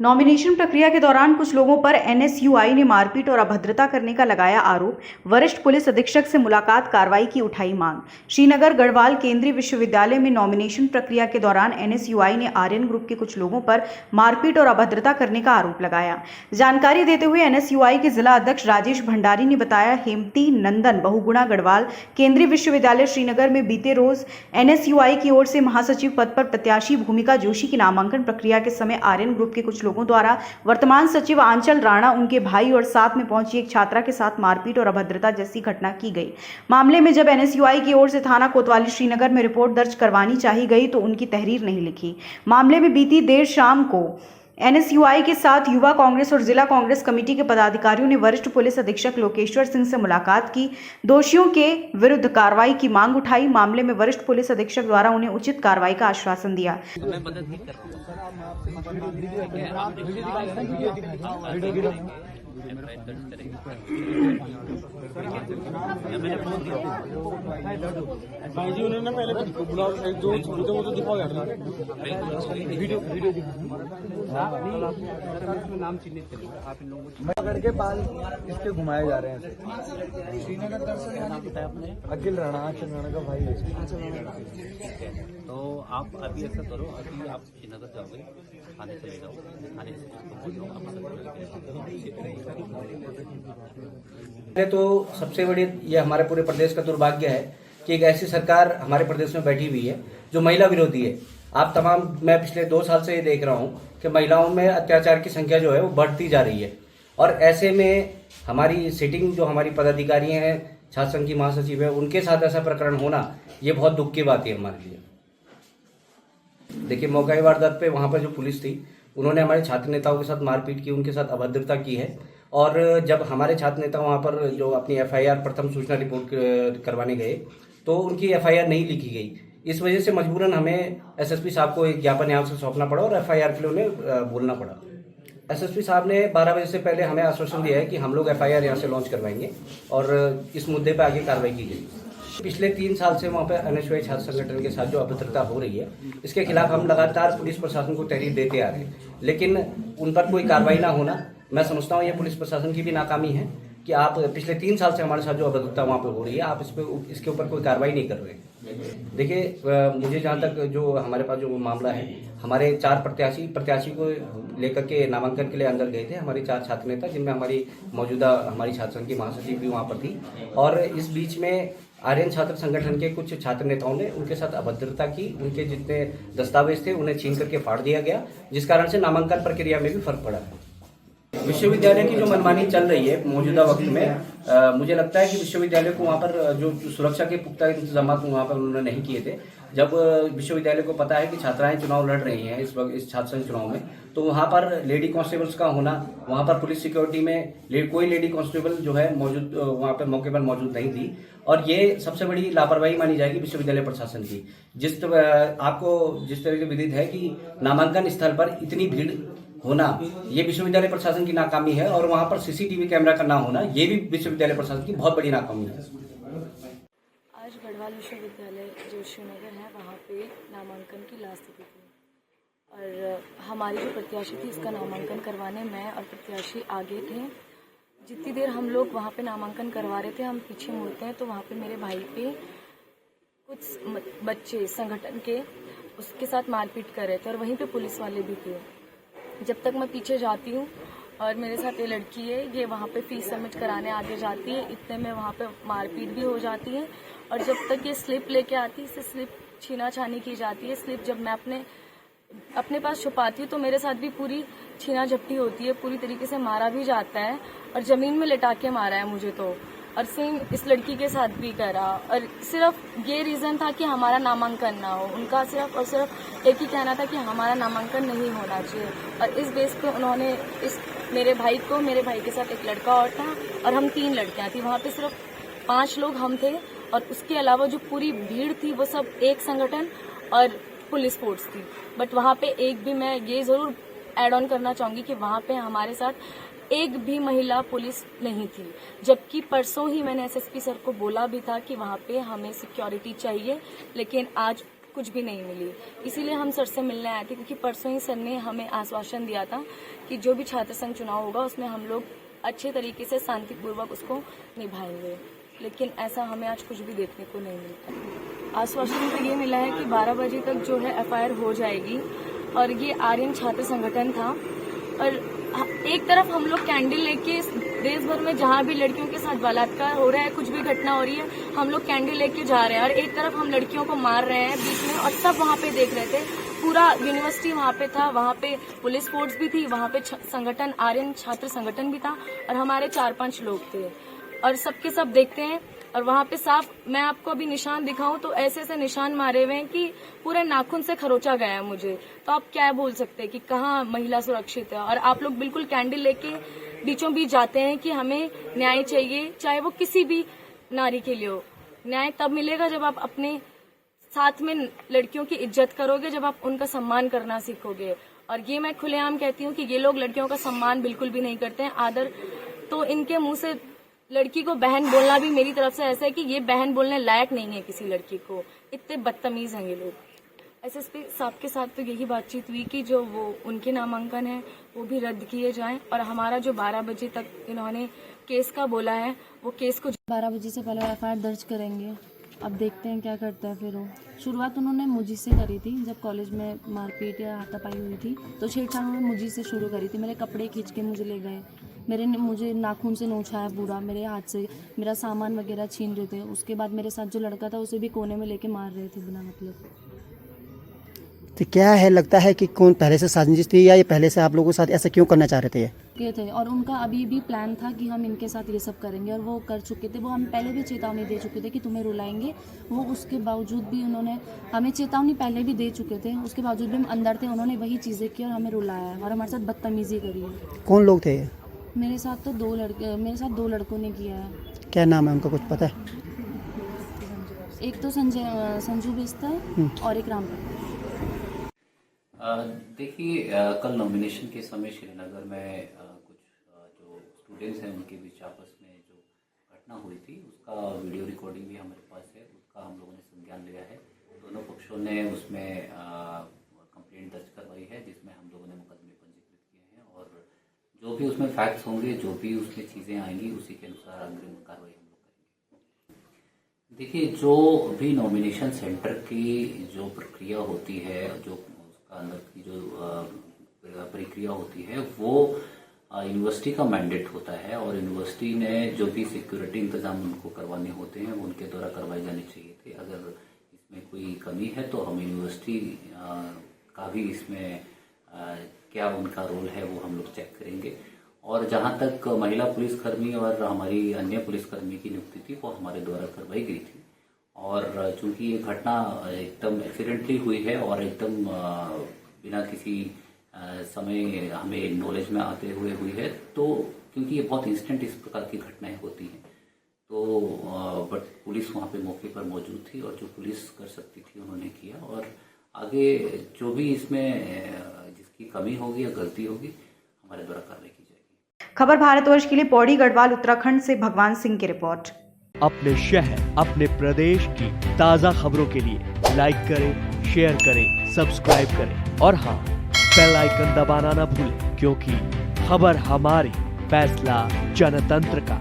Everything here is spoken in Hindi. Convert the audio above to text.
नॉमिनेशन प्रक्रिया के दौरान कुछ लोगों पर एनएसयूआई ने मारपीट और अभद्रता करने का लगाया आरोप। वरिष्ठ पुलिस अधीक्षक से मुलाकात, कार्रवाई की उठाई मांग। श्रीनगर गढ़वाल केंद्रीय विश्वविद्यालय में नॉमिनेशन प्रक्रिया के दौरान एनएसयूआई ने आर्यन ग्रुप के कुछ लोगों पर मारपीट और अभद्रता करने का आरोप लगाया। जानकारी देते हुए एनएसयूआई के जिला अध्यक्ष राजेश भंडारी ने बताया, हेमती नंदन बहुगुणा गढ़वाल केंद्रीय विश्वविद्यालय श्रीनगर में बीते रोज एनएसयूआई की ओर से महासचिव पद पर प्रत्याशी भूमिका जोशी की नामांकन प्रक्रिया के समय आर्यन ग्रुप के कुछ लोगों द्वारा वर्तमान सचिव आंचल राणा, उनके भाई और साथ में पहुंची एक छात्रा के साथ मारपीट और अभद्रता जैसी घटना की गई। मामले में जब एनएसयूआई की ओर से थाना कोतवाली श्रीनगर में रिपोर्ट दर्ज करवानी चाही गई तो उनकी तहरीर नहीं लिखी। मामले में बीती देर शाम को एनएसयूआई के साथ युवा कांग्रेस और जिला कांग्रेस कमेटी के पदाधिकारियों ने वरिष्ठ पुलिस अधीक्षक लोकेश्वर सिंह से मुलाकात की, दोषियों के विरुद्ध कार्रवाई की मांग उठाई। मामले में वरिष्ठ पुलिस अधीक्षक द्वारा उन्हें उचित कार्रवाई का आश्वासन दिया। भाई जी उन्होंने पहले बुला जो छोटे वो तो दिखाओ यार वीडियो नाम चिन्हित करिए आप इन लोगों को पकड़ के बाल इसके घुमाए जा रहे हैं। श्रीनगर दर्शन नाम बताया आपने? अखिल राणा का भाई है। तो आप अभी ऐसा करो, अभी आप श्रीनगर जाओगे, थाने चले जाओ, थाने से तो सबसे बड़ी ये हमारे पूरे प्रदेश का दुर्भाग्य है कि एक ऐसी सरकार हमारे प्रदेश में बैठी हुई है जो महिला विरोधी है। आप तमाम, मैं पिछले 2 साल से ये देख रहा हूँ कि महिलाओं में अत्याचार की संख्या जो है वो बढ़ती जा रही है, और ऐसे में हमारी सिटिंग जो हमारी पदाधिकारी हैं, छात्र संघ की महासचिव है, उनके साथ ऐसा प्रकरण होना ये बहुत दुख की बात है हमारे लिए। देखिए, मौका वारदात पे वहाँ पर जो पुलिस थी उन्होंने हमारे छात्र नेताओं के साथ मारपीट की, उनके साथ अभद्रता की है, और जब हमारे छात्र नेता वहाँ पर जो अपनी एफआईआर प्रथम सूचना रिपोर्ट करवाने गए तो उनकी एफआईआर नहीं लिखी गई। इस वजह से मजबूरन हमें एसएसपी साहब को एक ज्ञापन यहाँ से सौंपना पड़ा और एफआईआर के लिए उन्हें बोलना पड़ा। एसएसपी साहब ने 12 बजे से पहले हमें आश्वासन दिया है कि हम लोग एफआईआर यहाँ से लॉन्च करवाएंगे और इस मुद्दे पर आगे कार्रवाई की जाएगी। पिछले 3 साल से वहाँ पर एनएसयूआई छात्र संगठन के साथ जो अभद्रता हो रही है, इसके खिलाफ हम लगातार पुलिस प्रशासन को तहरीर देते आ रहे हैं, लेकिन उन पर कोई कार्रवाई ना होना, मैं समझता हूँ ये पुलिस प्रशासन की भी नाकामी है कि आप पिछले 3 साल से हमारे साथ जो अभद्रता वहाँ पे हो रही है, आप इसके ऊपर कोई कार्रवाई नहीं कर रहे हैं। देखिए, मुझे जहाँ तक जो हमारे पास जो मामला है, हमारे 4 प्रत्याशी को लेकर के नामांकन के लिए अंदर गए थे, हमारे 4 छात्र नेता, जिनमें हमारी छात्र संघ की महासचिव भी वहाँ पर थी, और इस बीच में आर्यन छात्र संगठन के कुछ छात्र नेताओं ने उनके साथ अभद्रता की। उनके जितने दस्तावेज थे उन्हें छीन करके फाड़ दिया गया, जिस कारण से नामांकन प्रक्रिया में भी फर्क पड़ा है। विश्वविद्यालय की जो मनमानी चल रही है मौजूदा वक्त में, मुझे लगता है कि विश्वविद्यालय को वहाँ पर जो सुरक्षा के पुख्ता इंतजाम वहाँ पर उन्होंने नहीं किए थे। जब विश्वविद्यालय को पता है कि छात्राएं चुनाव लड़ रही हैं इस वक्त इस छात्र संघ चुनाव में, तो वहाँ पर लेडी कांस्टेबल्स का होना, वहाँ पर पुलिस सिक्योरिटी में कोई लेडी कांस्टेबल जो है मौजूद वहाँ पर मौके पर मौजूद नहीं थी, और ये सबसे बड़ी लापरवाही मानी जाएगी विश्वविद्यालय प्रशासन की। आपको जिस तरह से विदित है कि नामांकन स्थल पर इतनी भीड़ होना, ये विश्वविद्यालय प्रशासन की नाकामी है, और वहाँ पर सीसीटीवी कैमरा का ना होना, ये भी विश्वविद्यालय प्रशासन की बहुत बड़ी नाकामी है। आज गढ़वाल विश्वविद्यालय जो श्रीनगर है वहाँ पे नामांकन की लास्ट तिथि थी, और हमारी जो प्रत्याशी थी इसका नामांकन करवाने मैं और प्रत्याशी आगे थे। जितनी देर हम लोग वहाँ पे नामांकन करवा रहे थे, हम पीछे मुड़ते हैं तो वहाँ पे मेरे भाई पे कुछ बच्चे संगठन के उसके साथ मारपीट कर रहे थे, और वहीं पे पुलिस वाले भी थे। जब तक मैं पीछे जाती हूँ और मेरे साथ ये लड़की है, ये वहाँ पे फीस सबमिट कराने आगे जाती है, इतने में वहाँ पे मारपीट भी हो जाती है, और जब तक ये स्लिप लेके आती है, इससे स्लिप छीना छानी की जाती है। स्लिप जब मैं अपने पास छुपाती हूँ तो मेरे साथ भी पूरी छीना झपटी होती है, पूरी तरीके से मारा भी जाता है, और ज़मीन में लिटा के मारा है मुझे तो, और सेम इस लड़की के साथ भी करा। और सिर्फ ये रीज़न था कि हमारा नामांकन ना हो, उनका सिर्फ और सिर्फ एक ही कहना था कि हमारा नामांकन नहीं होना चाहिए, और इस बेस पे उन्होंने मेरे भाई के साथ एक लड़का और था, और हम 3 लड़कियां थी। वहाँ पे सिर्फ 5 लोग हम थे, और उसके अलावा जो पूरी भीड़ थी वो सब एक संगठन और पुलिस फोर्स थी। बट वहाँ पे एक भी, मैं ये ज़रूर ऐड ऑन करना चाहूँगी कि वहाँ पे हमारे साथ एक भी महिला पुलिस नहीं थी, जबकि परसों ही मैंने एसएसपी सर को बोला भी था कि वहाँ पे हमें सिक्योरिटी चाहिए, लेकिन आज कुछ भी नहीं मिली। इसीलिए हम सर से मिलने आए थे, क्योंकि परसों ही सर ने हमें आश्वासन दिया था कि जो भी छात्र संघ चुनाव होगा उसमें हम लोग अच्छे तरीके से शांतिपूर्वक उसको निभाएंगे, लेकिन ऐसा हमें आज कुछ भी देखने को नहीं मिलता। आश्वासन तो ये मिला है कि 12 बजे तक जो है FIR हो जाएगी, और ये आर्यन छात्र संगठन था। और एक तरफ हम लोग कैंडल लेके देश भर में जहाँ भी लड़कियों के साथ बलात्कार हो रहा है, कुछ भी घटना हो रही है, हम लोग कैंडल लेके जा रहे हैं, और एक तरफ हम लड़कियों को मार रहे हैं बीच में, और सब वहाँ पे देख रहे थे। पूरा यूनिवर्सिटी वहाँ पे था, वहाँ पे पुलिस फोर्स भी थी, वहाँ पे संगठन आर्यन छात्र संगठन भी था, और हमारे 4-5 लोग थे, और सबके सब देखते हैं। और वहाँ पे साफ, मैं आपको अभी निशान दिखाऊं तो ऐसे ऐसे निशान मारे हुए हैं कि पूरे नाखून से खरोचा गया है मुझे। तो आप क्या बोल सकते हैं कि कहाँ महिला सुरक्षित है? और आप लोग बिल्कुल कैंडल लेके बीचों बीच जाते हैं कि हमें न्याय चाहिए, चाहे वो किसी भी नारी के लिए हो। न्याय तब मिलेगा जब आप अपने साथ में लड़कियों की इज्जत करोगे, जब आप उनका सम्मान करना सीखोगे। और ये मैं खुलेआम कहती हूँ कि ये लोग लड़कियों का सम्मान बिल्कुल भी नहीं करते हैं। आदर तो इनके मुंह से लड़की को बहन बोलना भी मेरी तरफ से ऐसा है कि ये बहन बोलने लायक नहीं है किसी लड़की को। इतने बदतमीज हैं ये लोग। SSP साहब के साथ तो यही बातचीत हुई कि जो वो उनके नामांकन है वो भी रद्द किए जाएं, और हमारा जो 12 बजे तक इन्होंने केस का बोला है वो केस को 12 बजे से पहले FIR दर्ज करेंगे। अब देखते हैं क्या करता है फिर वो। शुरुआत उन्होंने मुझी से करी थी, जब कॉलेज में मारपीट या हाथापाई हुई थी तो छेड़छाड़ उन्होंने मुझी से शुरू करी थी। मेरे कपड़े खींच के मुझे ले गए, मुझे नाखून से नोचा है पूरा, मेरे हाथ से मेरा सामान वगैरह छीन रहे थे। उसके बाद मेरे साथ जो लड़का था उसे भी कोने में लेके मार रहे थे बिना मतलब। तो क्या है, लगता है कि कौन पहले से साजिश थी, या ये पहले से आप लोगों के साथ ऐसा क्यों करना चाह रहे थे? ये थे, और उनका अभी भी प्लान था कि हम इनके साथ ये सब करेंगे, और वो कर चुके थे। वो हम पहले भी चेतावनी दे चुके थे कि तुम्हें रुलाएंगे। वो उसके बावजूद भी उन्होंने हमें चेतावनी पहले भी दे चुके थे, उसके बावजूद भी हम अंदर थे, उन्होंने वही चीज़ें की और हमें रुलाया है और हमारे साथ बदतमीजी करी है। कौन लोग थे ये? मेरे साथ तो मेरे साथ 2 लड़कों ने किया है। क्या नाम है उनका, कुछ पता है? एक तो संजू बेस्तर और एक राम। देखिए, कल नॉमिनेशन के समय श्रीनगर में कुछ जो स्टूडेंट्स हैं उनके बीच आपस में जो घटना हुई थी उसका वीडियो रिकॉर्डिंग भी हमारे पास है। उसका हम लोगों ने संज्ञान लिया है। दोनों पक्षों ने उसमें कंप्लेंट दर्ज करवाई है, जिसमें हम लोगों ने मुकदमे पंजीकृत किए हैं, और जो भी उसमें फैक्ट्स होंगे, जो भी उसमें चीज़ें आएंगी, उसी के अनुसार अग्रिम कार्रवाई हम लोग करेंगे। देखिए, जो भी नॉमिनेशन सेंटर की जो प्रक्रिया होती है, जो अंदर की जो प्रक्रिया होती है, वो यूनिवर्सिटी का मैंडेट होता है, और यूनिवर्सिटी ने जो भी सिक्योरिटी इंतजाम उनको करवाने होते हैं वो उनके द्वारा करवाए जाने चाहिए थे। अगर इसमें कोई कमी है तो हम यूनिवर्सिटी का भी इसमें क्या उनका रोल है वो हम लोग चेक करेंगे। और जहां तक महिला पुलिसकर्मी और हमारी अन्य पुलिसकर्मी की नियुक्ति थी वो हमारे द्वारा करवाई गई थी, और चूंकि ये घटना एकदम एक्सीडेंटली हुई है और एकदम बिना किसी समय हमें नॉलेज में आते हुए हुई है, तो क्योंकि ये बहुत इंस्टेंट इस प्रकार की घटनाएं होती हैं, तो बट पुलिस वहाँ पे मौके पर मौजूद थी, और जो पुलिस कर सकती थी उन्होंने किया, और आगे जो भी इसमें जिसकी कमी होगी या गलती होगी हमारे द्वारा कार्रवाई की जाएगी। खबर भारतवर्ष के लिए पौड़ी गढ़वाल उत्तराखंड से भगवान सिंह की रिपोर्ट। अपने शहर, अपने प्रदेश की ताज़ा खबरों के लिए लाइक करें, शेयर करें, सब्सक्राइब करें, और हाँ, बेल आइकन दबाना ना भूलें, क्योंकि खबर हमारी, फैसला जनतंत्र का।